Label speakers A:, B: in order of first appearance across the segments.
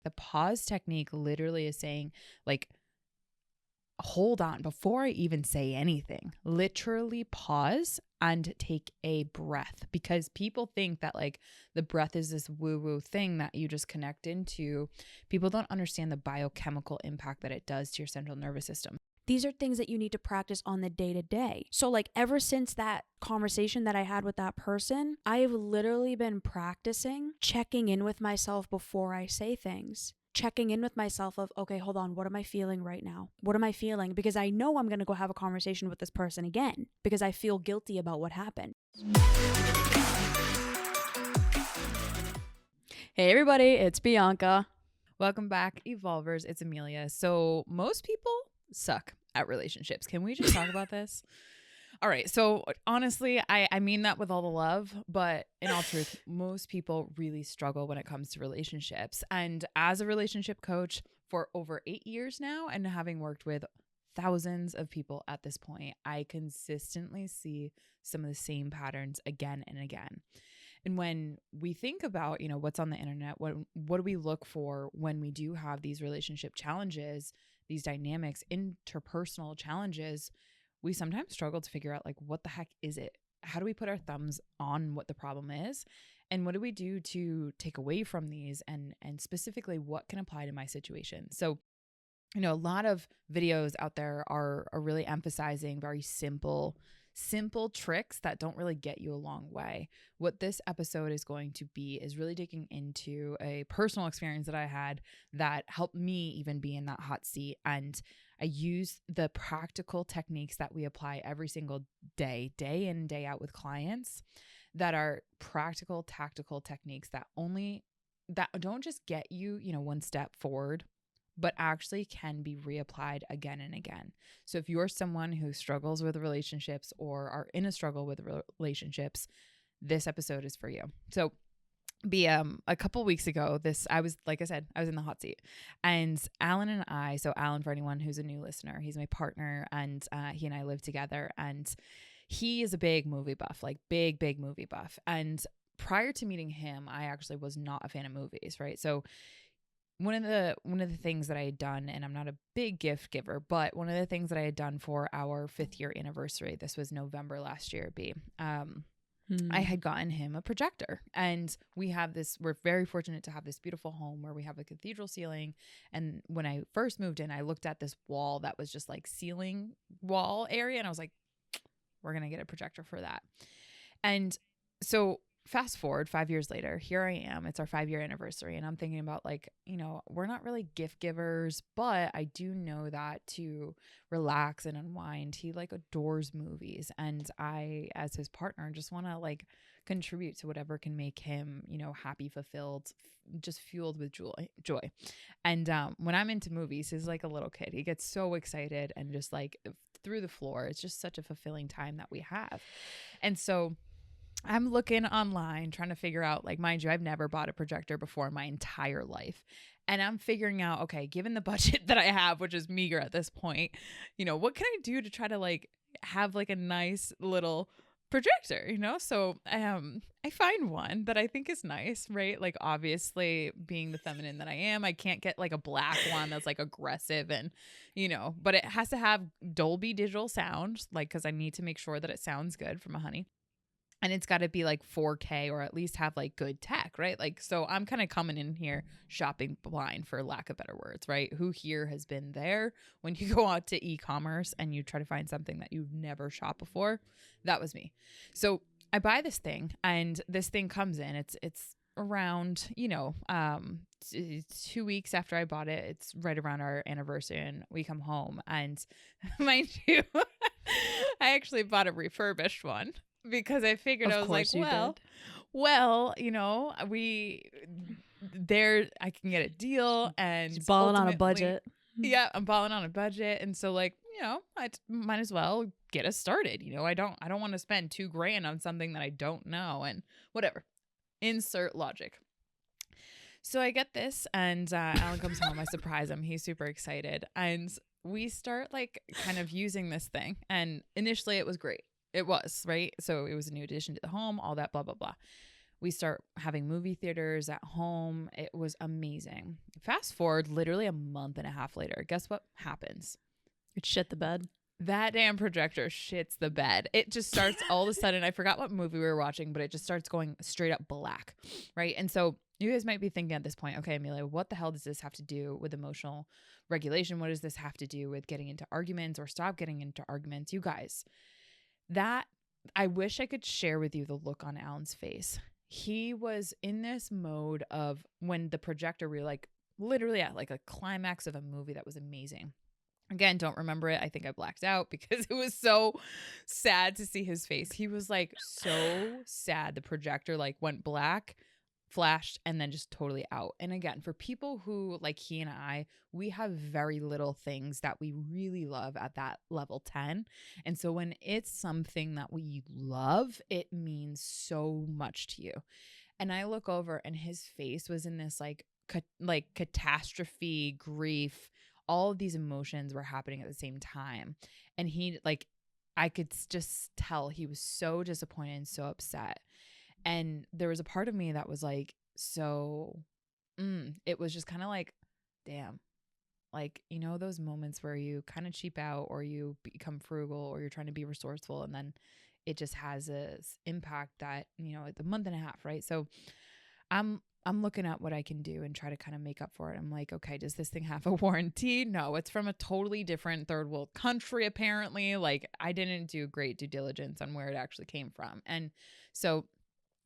A: The pause technique literally is saying like, hold on before I even say anything, literally pause and take a breath, because people think that like the breath is this woo-woo thing that you just connect into. People don't understand the biochemical impact that it does to your central nervous system.
B: These are things that you need to practice on the day to day. So like ever since that conversation that I had with that person, I have literally been practicing checking in with myself before I say things. Checking in with myself of, okay, hold on, what am I feeling right now? What am I feeling? Because I know I'm going to go have a conversation with this person again because I feel guilty about what happened. Hey everybody, it's Bianca.
A: Welcome back, Evolvers. It's Emilia. So most people suck at relationships. Can we just talk about this? All right. So honestly, I mean that with all the love, but in all truth, most people really struggle when it comes to relationships. And as a relationship coach for over 8 years now, and having worked with thousands of people at this point, I consistently see some of the same patterns again and again. And when we think about, what's on the internet, what do we look for when we do have these relationship challenges, these dynamics, interpersonal challenges, we sometimes struggle to figure out like, what the heck is it? How do we put our thumbs on what the problem is? And what do we do to take away from these and specifically what can apply to my situation? So, a lot of videos out there are really emphasizing very simple tricks that don't really get you a long way. What this episode is going to be is really digging into a personal experience that I had that helped me even be in that hot seat. And I use the practical techniques that we apply every single day in, day out with clients, that are practical, tactical techniques that don't just get you, one step forward, but actually can be reapplied again and again. So if you're someone who struggles with relationships or are in a struggle with relationships, this episode is for you. So a couple weeks ago, I was in the hot seat, and Alan, for anyone who's a new listener, he's my partner, and he and I live together, and he is a big movie buff, like big movie buff. And prior to meeting him, I actually was not a fan of movies, right? So one of the things that I had done, and I'm not a big gift giver, but one of the things that I had done for our 5th year anniversary, this was November last year, I had gotten him a projector, and we're very fortunate to have this beautiful home where we have a cathedral ceiling. And when I first moved in, I looked at this wall that was just like ceiling wall area, and I was like, we're going to get a projector for that. And so fast forward 5 years later, here I am. It's our 5-year anniversary. And I'm thinking about like, we're not really gift givers, but I do know that to relax and unwind, he like adores movies. And I, as his partner, just want to like contribute to whatever can make him, happy, fulfilled, just fueled with joy. And when I'm into movies, he's like a little kid. He gets so excited and just like through the floor. It's just such a fulfilling time that we have. And so I'm looking online trying to figure out, like, mind you, I've never bought a projector before in my entire life. And I'm figuring out, okay, given the budget that I have, which is meager at this point, what can I do to try to like have like a nice little projector, So I find one that I think is nice, right? Like, obviously being the feminine that I am, I can't get like a black one that's like aggressive and, but it has to have Dolby digital sound, like, because I need to make sure that it sounds good for my honey. And it's got to be like 4K or at least have like good tech, right? Like, so I'm kind of coming in here shopping blind, for lack of better words, right? Who here has been there when you go out to e-commerce and you try to find something that you've never shopped before? That was me. So I buy this thing, and this thing comes in. It's around, 2 weeks after I bought it. It's right around our anniversary, and we come home, and mind you, I actually bought a refurbished one. Because I figured, I was like, I can get a deal, and
B: she's balling on a budget.
A: Yeah, I'm balling on a budget. And so like, I might as well get us started. I don't want to spend $2,000 on something that I don't know, and whatever. Insert logic. So I get this, and Alan comes home. I surprise him. He's super excited. And we start like kind of using this thing. And initially it was great. It was, right? So it was a new addition to the home, all that, blah, blah, blah. We start having movie theaters at home. It was amazing. Fast forward literally a month and a half later. Guess what happens?
B: It shit the bed.
A: That damn projector shits the bed. It just starts all of a sudden. I forgot what movie we were watching, but it just starts going straight up black. Right. And so you guys might be thinking at this point, okay, Emilia, what the hell does this have to do with emotional regulation? What does this have to do with getting into arguments or stop getting into arguments? You guys, that I wish I could share with you the look on Alan's face. He was in this mode of when the projector, we were like literally at like a climax of a movie that was amazing. Again, don't remember it. I think I blacked out because it was so sad to see his face. He was like so sad. The projector like went black, flashed, and then just totally out. And again, for people who like he and I, we have very little things that we really love at that level 10. And so when it's something that we love, it means so much to you. And I look over and his face was in this like catastrophe, grief, all of these emotions were happening at the same time. And he like, I could just tell he was so disappointed and so upset. And there was a part of me that was like, it was just kind of like, damn, like, you know, those moments where you kind of cheap out or you become frugal or you're trying to be resourceful. And then it just has this impact that, you know, the month and a half. Right. So I'm looking at what I can do and try to kind of make up for it. I'm like, okay, does this thing have a warranty? No, it's from a totally different third world country, apparently. Like I didn't do great due diligence on where it actually came from. And so,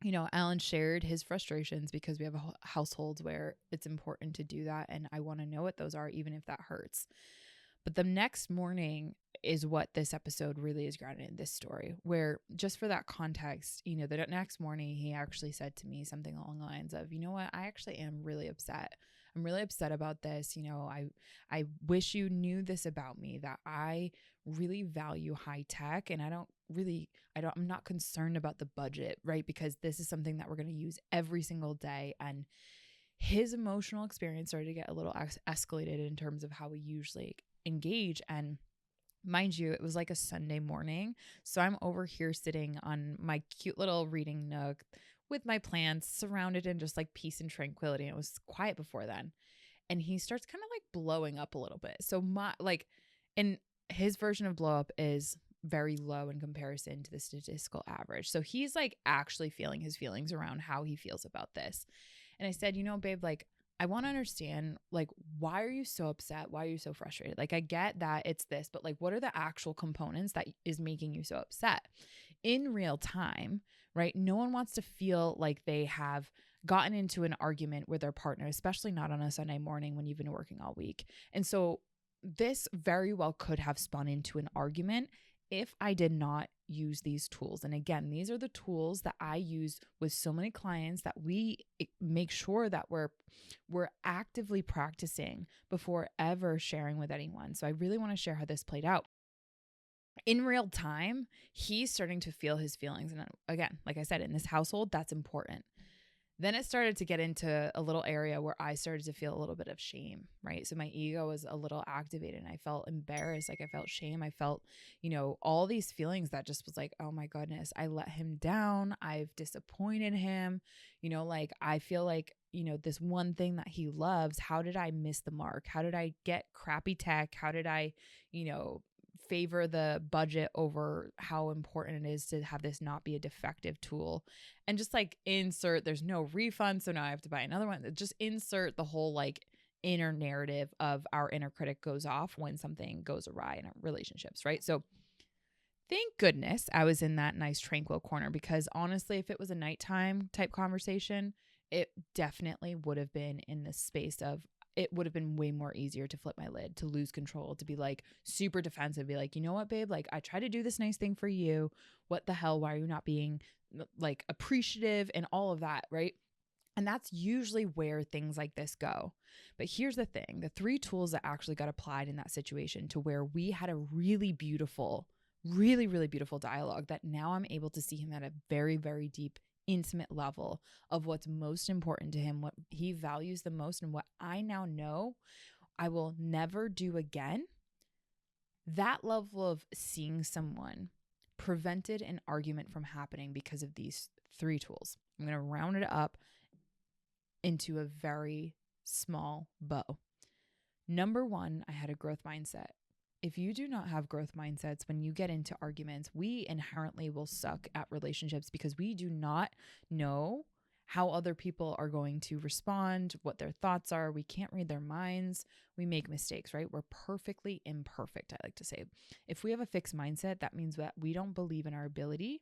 A: you know, Alan shared his frustrations because we have households where it's important to do that. And I want to know what those are, even if that hurts. But the next morning is what this episode really is grounded in, this story, where just for that context, you know, the next morning he actually said to me something along the lines of, you know what, I actually am really upset. I'm really upset about this. You know, I wish you knew this about me, that I really value high tech and I'm not concerned about the budget, right? Because this is something that we're going to use every single day. And his emotional experience started to get a little escalated in terms of how we usually engage. And mind you, it was like a Sunday morning. So I'm over here sitting on my cute little reading nook with my plants, surrounded in just like peace and tranquility. And it was quiet before then. And he starts kind of like blowing up a little bit. So and his version of blow up is very low in comparison to the statistical average. So he's like actually feeling his feelings around how he feels about this. And I said, you know, babe, like, I want to understand, like, why are you so upset? Why are you so frustrated? Like, I get that it's this, but like, what are the actual components that is making you so upset in real time, right? No one wants to feel like they have gotten into an argument with their partner, especially not on a Sunday morning when you've been working all week. And so this very well could have spun into an argument if I did not use these tools. And again, these are the tools that I use with so many clients that we make sure that we're actively practicing before ever sharing with anyone. So I really want to share how this played out. In real time, he's starting to feel his feelings. And again, like I said, in this household, that's important. Then it started to get into a little area where I started to feel a little bit of shame, right? So my ego was a little activated and I felt embarrassed. Like I felt shame. I felt, you know, all these feelings that just was like, oh my goodness, I let him down. I've disappointed him. You know, like I feel like, you know, this one thing that he loves, how did I miss the mark? How did I get crappy tech? How did I, you know, favor the budget over how important it is to have this not be a defective tool? And just like insert, there's no refund, so now I have to buy another one. Just insert the whole like inner narrative of our inner critic goes off when something goes awry in our relationships, right? So thank goodness I was in that nice tranquil corner, because honestly, if it was a nighttime type conversation, it definitely would have been in this space of, it would have been way more easier to flip my lid, to lose control, to be like super defensive, be like, you know what, babe, like I try to do this nice thing for you. What the hell? Why are you not being like appreciative and all of that, right? And that's usually where things like this go. But here's the thing, the 3 tools that actually got applied in that situation to where we had a really beautiful, really, really beautiful dialogue that now I'm able to see him at a very, very deep, intimate level of what's most important to him, what he values the most, and what I now know I will never do again. That level of seeing someone prevented an argument from happening because of these 3 tools. I'm going to round it up into a very small bow. Number one, I had a growth mindset. If you do not have growth mindsets, when you get into arguments, we inherently will suck at relationships because we do not know how other people are going to respond, what their thoughts are. We can't read their minds. We make mistakes, right? We're perfectly imperfect, I like to say. If we have a fixed mindset, that means that we don't believe in our ability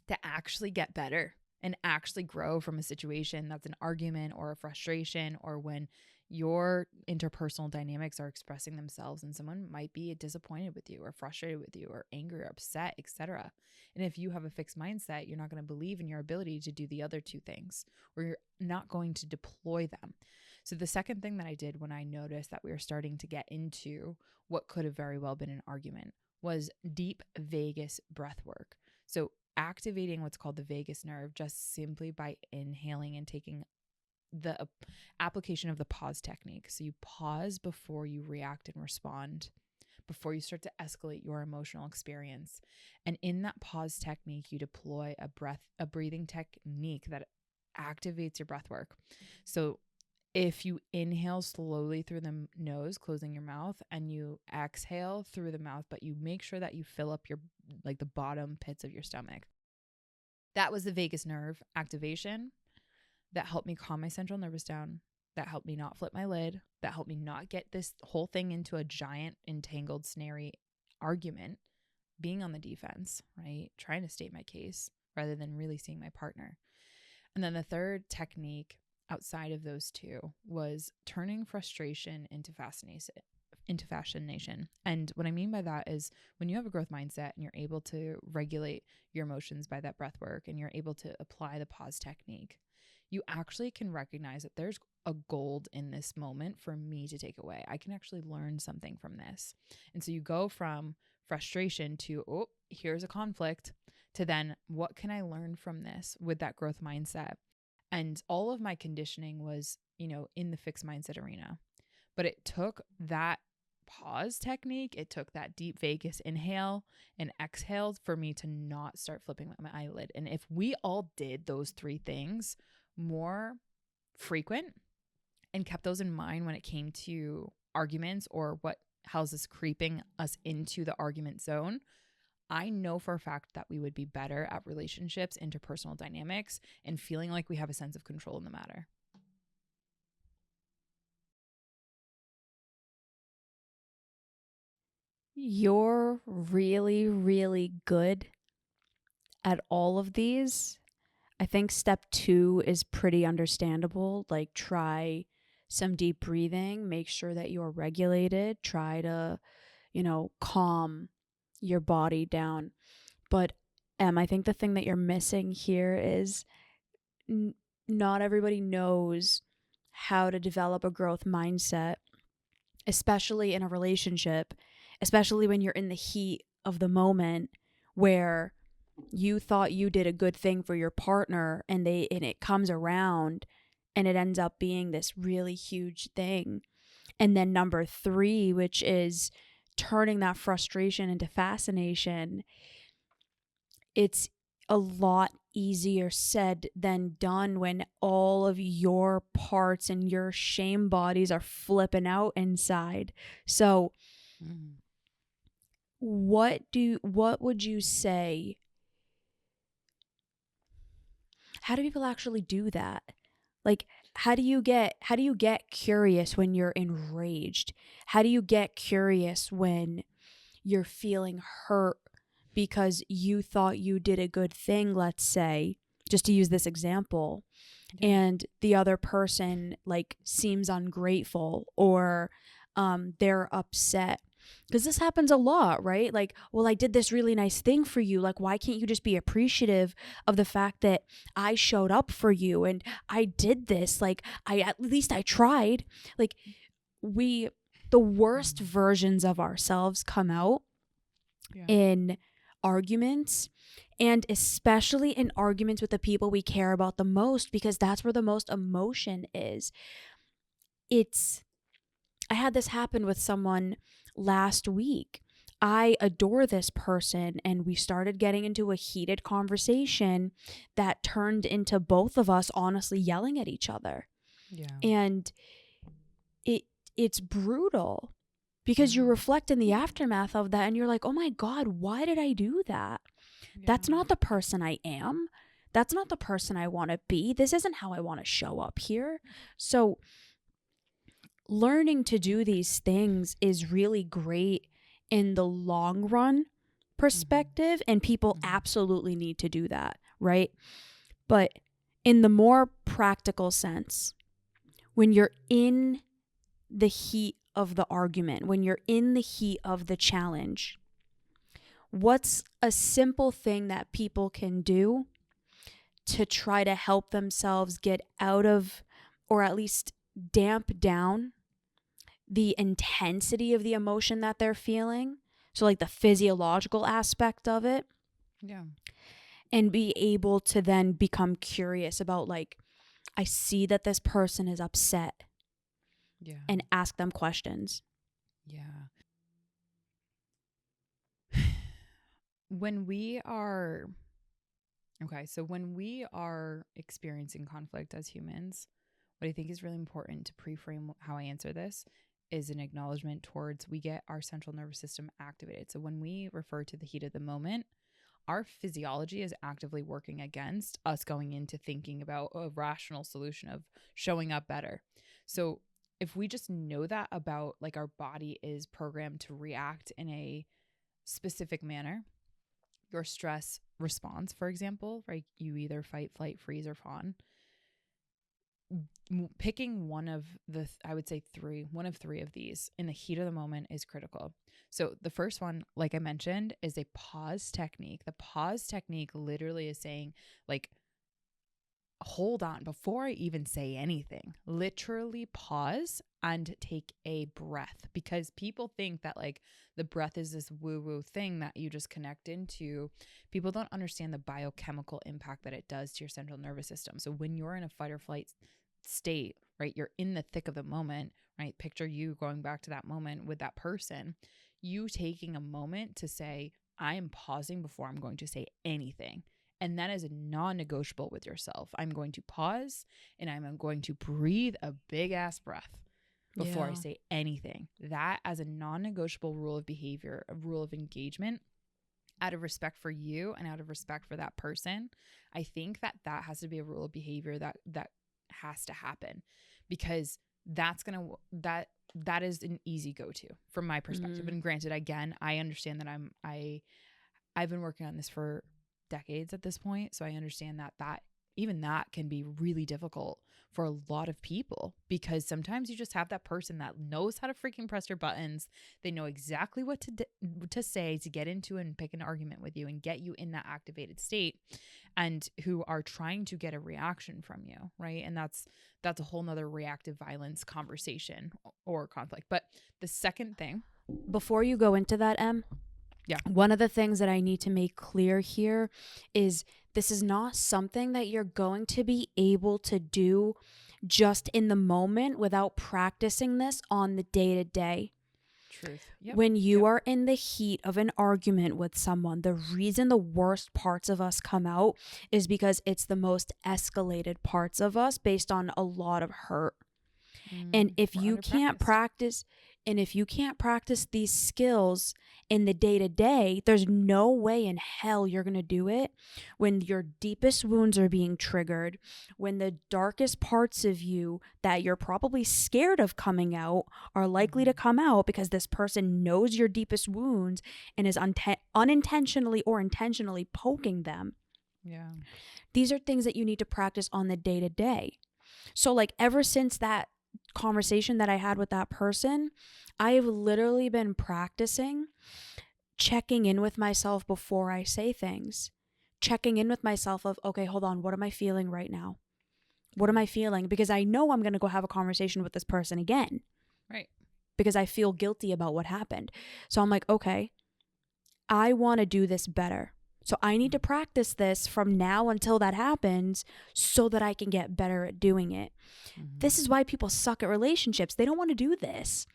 A: to actually get better and actually grow from a situation that's an argument or a frustration, or when your interpersonal dynamics are expressing themselves and someone might be disappointed with you or frustrated with you or angry or upset, etc. And if you have a fixed mindset, you're not going to believe in your ability to do the other two things, or you're not going to deploy them. So the second thing that I did when I noticed that we were starting to get into what could have very well been an argument was deep vagus breath work. So activating what's called the vagus nerve just simply by inhaling and taking the application of the pause technique. So you pause before you react and respond, before you start to escalate your emotional experience. And in that pause technique, you deploy a breathing technique that activates your breath work. So if you inhale slowly through the nose, closing your mouth, and you exhale through the mouth, but you make sure that you fill up your, like, the bottom pits of your stomach. That was the vagus nerve activation that helped me calm my central nervous down, that helped me not flip my lid, that helped me not get this whole thing into a giant entangled snary argument, being on the defense, right? Trying to state my case rather than really seeing my partner. And then the third technique outside of those two was turning frustration into fascination. And what I mean by that is when you have a growth mindset and you're able to regulate your emotions by that breath work and you're able to apply the pause technique, you actually can recognize that there's a gold in this moment for me to take away. I can actually learn something from this. And so you go from frustration to, oh, here's a conflict, to then what can I learn from this with that growth mindset? And all of my conditioning was, in the fixed mindset arena. But it took that pause technique, it took that deep vagus inhale and exhale for me to not start flipping my eyelid. And if we all did those three things more frequent and kept those in mind when it came to arguments or what how's this creeping us into the argument zone, I know for a fact that we would be better at relationships, interpersonal dynamics, and feeling like we have a sense of control in the matter.
B: You're really, really good at all of these. I think step 2 is pretty understandable. Like, try some deep breathing, make sure that you're regulated, try to, calm your body down. But I think the thing that you're missing here is not everybody knows how to develop a growth mindset, especially in a relationship, especially when you're in the heat of the moment where you thought you did a good thing for your partner and it comes around and it ends up being this really huge thing. And then number 3, which is turning that frustration into fascination, it's a lot easier said than done when all of your parts and your shame bodies are flipping out inside. So what would you say? How do people actually do that? Like, how do you get curious when you're enraged? How do you get curious when you're feeling hurt because you thought you did a good thing, let's say, just to use this example, and the other person seems ungrateful or they're upset? Because this happens a lot, right? Like, well, I did this really nice thing for you. Like, why can't you just be appreciative of the fact that I showed up for you and I did this? Like, at least I tried. Like, the worst versions of ourselves come out in arguments, and especially in arguments with the people we care about the most, because that's where the most emotion is. I had this happen with someone last week. I adore this person, and we started getting into a heated conversation that turned into both of us honestly yelling at each other.
A: Yeah.
B: And it's brutal because you reflect in the aftermath of that and you're like, oh my God, why did I do that? That's not the person I am. That's not the person I want to be. This isn't how I want to show up here. So learning to do these things is really great in the long run perspective, and people absolutely need to do that, right? But in the more practical sense, when you're in the heat of the argument, when you're in the heat of the challenge, what's a simple thing that people can do to try to help themselves get out of, or at least damp down, the intensity of the emotion that they're feeling? So like the physiological aspect of it.
A: Yeah.
B: And be able to then become curious about, like, I see that this person is upset.
A: Yeah.
B: And ask them questions.
A: Yeah. When we are experiencing conflict as humans, what I think is really important to pre-frame how I answer this is an acknowledgement towards we get our central nervous system activated. So when we refer to the heat of the moment, our physiology is actively working against us going into thinking about a rational solution of showing up better. So if we just know that about, like, our body is programmed to react in a specific manner, your stress response, for example, right? You either fight, flight, freeze, or fawn. Picking one of three of these in the heat of the moment is critical. So the first one, like I mentioned, is a pause technique. The pause technique literally is saying, like, hold on before I even say anything. Literally pause and take a breath, because people think that, like, the breath is this woo-woo thing that you just connect into. People don't understand the biochemical impact that it does to your central nervous system. So when you're in a fight or flight state, right, you're in the thick of the moment, right? Picture you going back to that moment with that person, you taking a moment to say, I am pausing before I'm going to say anything. And that is non-negotiable with yourself. I'm going to pause and I'm going to breathe a big ass breath before I say anything. That, as a non-negotiable rule of behavior, a rule of engagement, out of respect for you and out of respect for that person, I think that has to be a rule of behavior that has to happen, because that is an easy go-to from my perspective. And granted, again, I understand that I've been working on this for decades at this point, so I understand that even that can be really difficult for a lot of people, because sometimes you just have that person that knows how to freaking press your buttons. They know exactly what to say to get into and pick an argument with you and get you in that activated state, and who are trying to get a reaction from you, right? And that's a whole nother reactive violence conversation or conflict. But the second thing,
B: before you go into that, one of the things that I need to make clear here is this is not something that you're going to be able to do just in the moment without practicing this on the day-to-day.
A: Truth.
B: When you are in the heat of an argument with someone, the reason the worst parts of us come out is because it's the most escalated parts of us based on a lot of hurt. And if you can't practice these skills in the day-to-day, there's no way in hell you're going to do it when your deepest wounds are being triggered, when the darkest parts of you that you're probably scared of coming out are likely to come out because this person knows your deepest wounds and is unintentionally or intentionally poking them.
A: Yeah.
B: These are things that you need to practice on the day-to-day. So, like, ever since that conversation that I had with that person, I've literally been practicing checking in with myself before I say things. Checking in with myself of, okay, hold on, what am I feeling right now? What am I feeling? Because I know I'm going to go have a conversation with this person again.
A: Right.
B: Because I feel guilty about what happened. So I'm like, okay, I want to do this better. So I need to practice this from now until that happens so that I can get better at doing it. This is why people suck at relationships. They don't want to do this.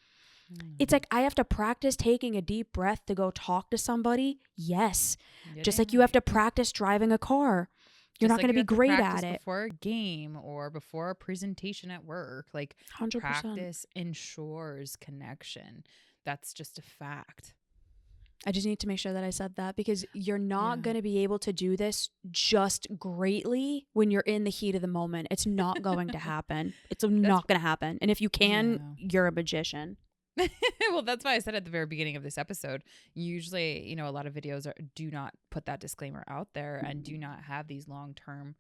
B: It's like I have to practice taking a deep breath to go talk to somebody. Yes.
A: Yeah,
B: Just
A: damn
B: like you have
A: right.
B: to practice driving a car. You're
A: Just
B: not
A: like
B: going to
A: you
B: be
A: have to
B: great
A: practice
B: at it.
A: before a game or before a presentation at work. Like
B: 100%.
A: practice ensures connection. That's just a fact.
B: I just need to make sure that I said that because you're not
A: Yeah.
B: going to be able to do this just greatly when you're in the heat of the moment. It's not going to happen. It's
A: That's
B: not going to happen. And if you can,
A: yeah.
B: you're a magician.
A: Well, that's why I said at the very beginning of this episode, usually, a lot of videos do not put that disclaimer out there and do not have these long-term,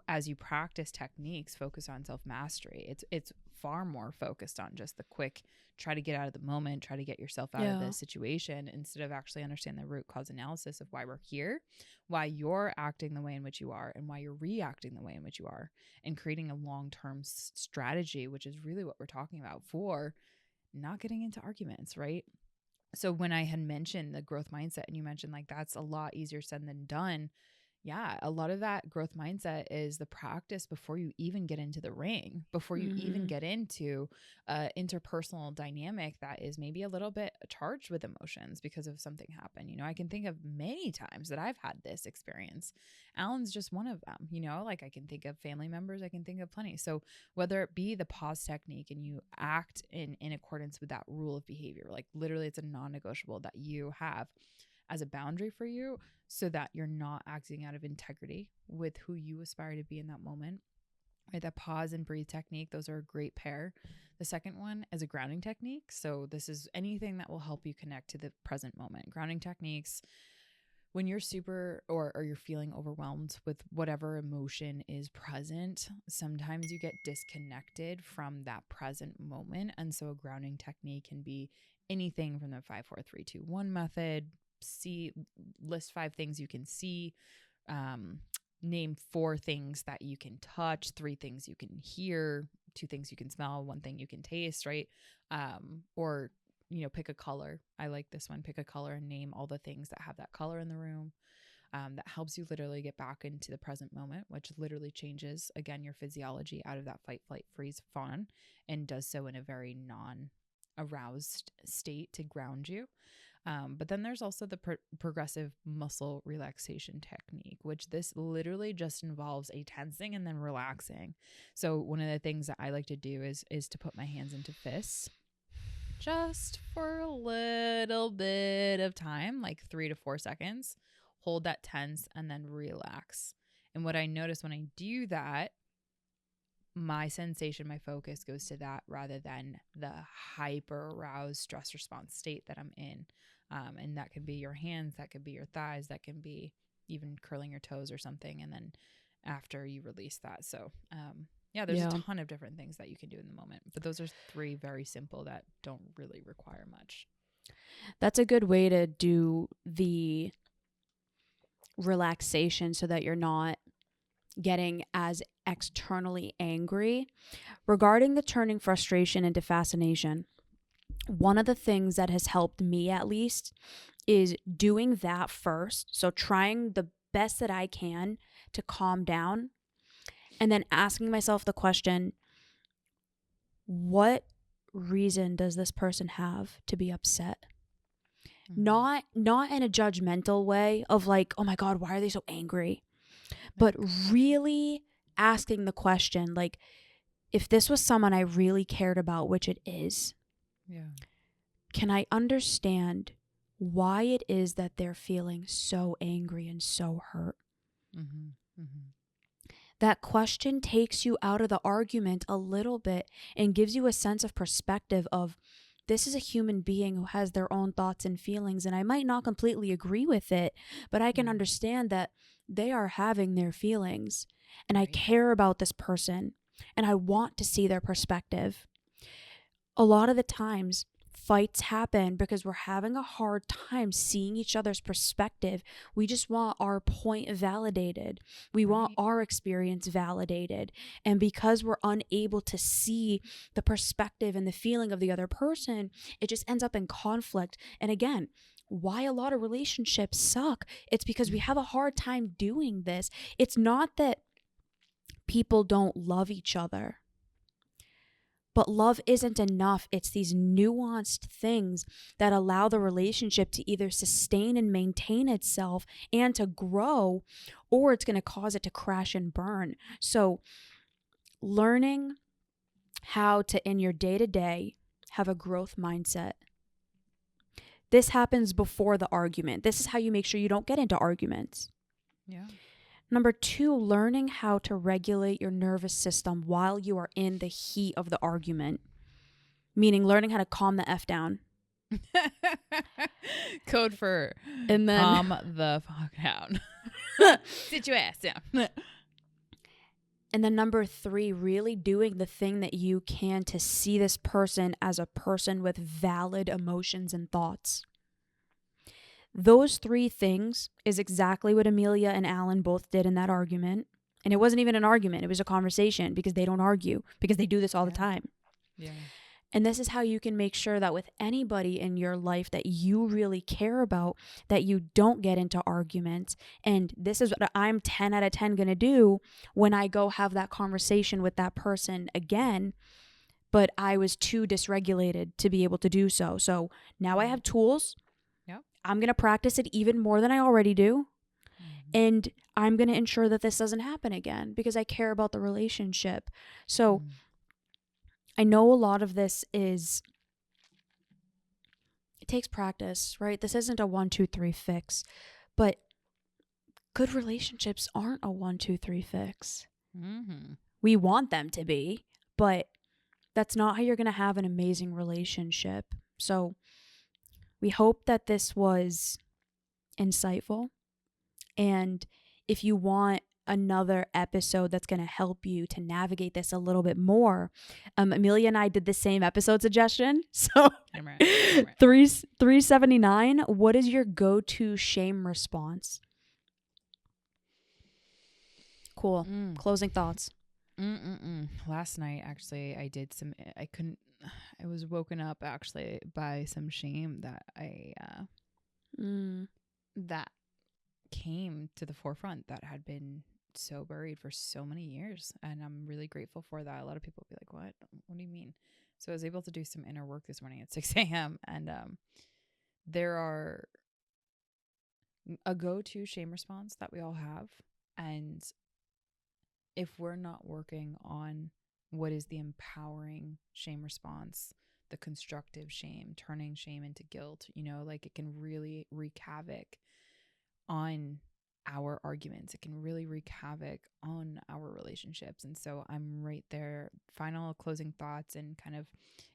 A: as you practice techniques, focus on self-mastery. It's far more focused on just the quick, try to get out of the moment, try to get yourself out of the situation instead of actually understand the root cause analysis of why we're here, why you're acting the way in which you are, and why you're reacting the way in which you are, and creating a long-term strategy, which is really what we're talking about for not getting into arguments, right? So when I had mentioned the growth mindset and you mentioned like that's a lot easier said than done, yeah, a lot of that growth mindset is the practice before you even get into the ring, before you even get into interpersonal dynamic that is maybe a little bit charged with emotions because of something happened. I can think of many times that I've had this experience. Alan's just one of them, like I can think of family members, I can think of plenty. So whether it be the pause technique and you act in accordance with that rule of behavior, like literally it's a non-negotiable that you have as a boundary for you so that you're not acting out of integrity with who you aspire to be in that moment. Right, that pause and breathe technique, those are a great pair. The second one is a grounding technique. So this is anything that will help you connect to the present moment. Grounding techniques, when you're super or you're feeling overwhelmed with whatever emotion is present, sometimes you get disconnected from that present moment. And so a grounding technique can be anything from the 5-4-3-2-1 method. List 5 things you can see, name 4 things that you can touch, 3 things you can hear, 2 things you can smell, 1 thing you can taste, right? Or pick a color. I like this one. Pick a color and name all the things that have that color in the room. That helps you literally get back into the present moment, which literally changes, again, your physiology out of that fight, flight, freeze, fawn, and does so in a very non-aroused state to ground you. But then there's also the progressive muscle relaxation technique, which this literally just involves a tensing and then relaxing. So one of the things that I like to do is to put my hands into fists just for a little bit of time, like 3 to 4 seconds, hold that tense and then relax. And what I notice when I do that, my sensation, my focus goes to that rather than the hyper aroused stress response state that I'm in. And that could be your hands, that could be your thighs, that can be even curling your toes or something. And then after you release that. So, there's a ton of different things that you can do in the moment, but those are 3 very simple that don't really require much.
B: That's a good way to do the relaxation so that you're not getting as externally angry. Regarding the turning frustration into fascination, one of the things that has helped me at least is doing that first. So trying the best that I can to calm down and then asking myself the question, what reason does this person have to be upset? Not in a judgmental way of like, oh my God, why are they so angry? But really asking the question, like, if this was someone I really cared about, which it is, can I understand why it is that they're feeling so angry and so hurt? That question takes you out of the argument a little bit and gives you a sense of perspective of, this is a human being who has their own thoughts and feelings, and I might not completely agree with it, but I can understand that they are having their feelings, and I care about this person, and I want to see their perspective. A lot of the times, fights happen because we're having a hard time seeing each other's perspective. We just want our point validated. We want our experience validated. And because we're unable to see the perspective and the feeling of the other person, it just ends up in conflict. And again, why a lot of relationships suck, it's because we have a hard time doing this. It's not that people don't love each other, But love isn't enough. It's these nuanced things that allow the relationship to either sustain and maintain itself and to grow, or it's going to cause it to crash and burn. So learning how to, in your day-to-day, have a growth mindset. This happens before the argument. This is how you make sure you don't get into arguments.
A: Yeah.
B: Number 2, learning how to regulate your nervous system while you are in the heat of the argument. Meaning learning how to calm the F down.
A: Code for
B: And then
A: calm the fuck down. Sit your ass down.
B: And then number 3, really doing the thing that you can to see this person as a person with valid emotions and thoughts. Those 3 things is exactly what Emilia and Alan both did in that argument. And it wasn't even an argument. It was a conversation, because they don't argue, because they do this all the time.
A: Yeah.
B: And this is how you can make sure that with anybody in your life that you really care about, that you don't get into arguments. And this is what I'm 10 out of 10 going to do when I go have that conversation with that person again. But I was too dysregulated to be able to do so. So now I have tools.
A: Yep.
B: I'm going to practice it even more than I already do. And I'm going to ensure that this doesn't happen again, because I care about the relationship. So I know a lot of this it takes practice, right? This isn't a 1, 2, 3 fix, but good relationships aren't a 1, 2, 3 fix. We want them to be, but that's not how you're going to have an amazing relationship. So we hope that this was insightful. And if you want another episode that's going to help you to navigate this a little bit more, Emilia and I did the same episode suggestion. So 379, what is your go-to shame response? Cool. Closing thoughts.
A: Last night, actually, I was woken up actually by some shame that that came to the forefront, that had been so buried for so many years. And I'm really grateful for that. A lot of people will be like, what do you mean? So I was able to do some inner work this morning at 6 a.m. And there are a go-to shame response that we all have. And if we're not working on what is the empowering shame response, the constructive shame, turning shame into guilt, like it can really wreak havoc on our arguments. It can really wreak havoc on our relationships. And so I'm right there, final closing thoughts and kind of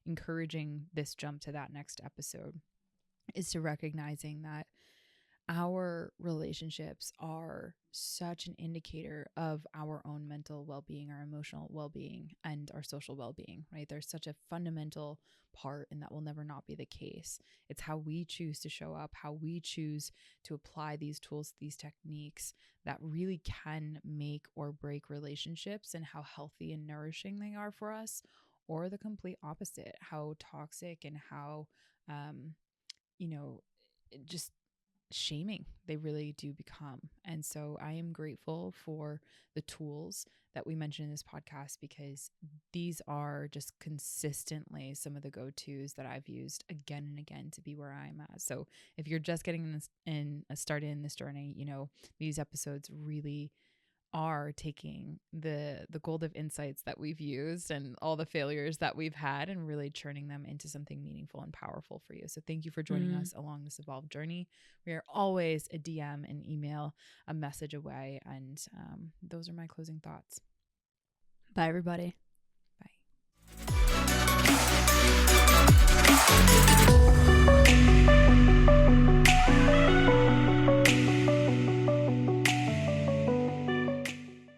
A: encouraging this jump to that next episode is to recognizing that our relationships are such an indicator of our own mental well-being, our emotional well-being, and our social well-being, right? There's such a fundamental part, and that will never not be the case. It's how we choose to show up, how we choose to apply these tools, these techniques that really can make or break relationships, and how healthy and nourishing they are for us, or the complete opposite, how toxic and how, just shaming they really do become. And so I am grateful for the tools that we mentioned in this podcast, because these are just consistently some of the go-tos that I've used again and again to be where I'm at. So if you're just getting started in this journey, these episodes really are taking the gold of insights that we've used and all the failures that we've had and really churning them into something meaningful and powerful for you. So thank you for joining us along this evolved journey. We are always a DM, an email, a message away. And those are my closing thoughts.
B: Bye, everybody.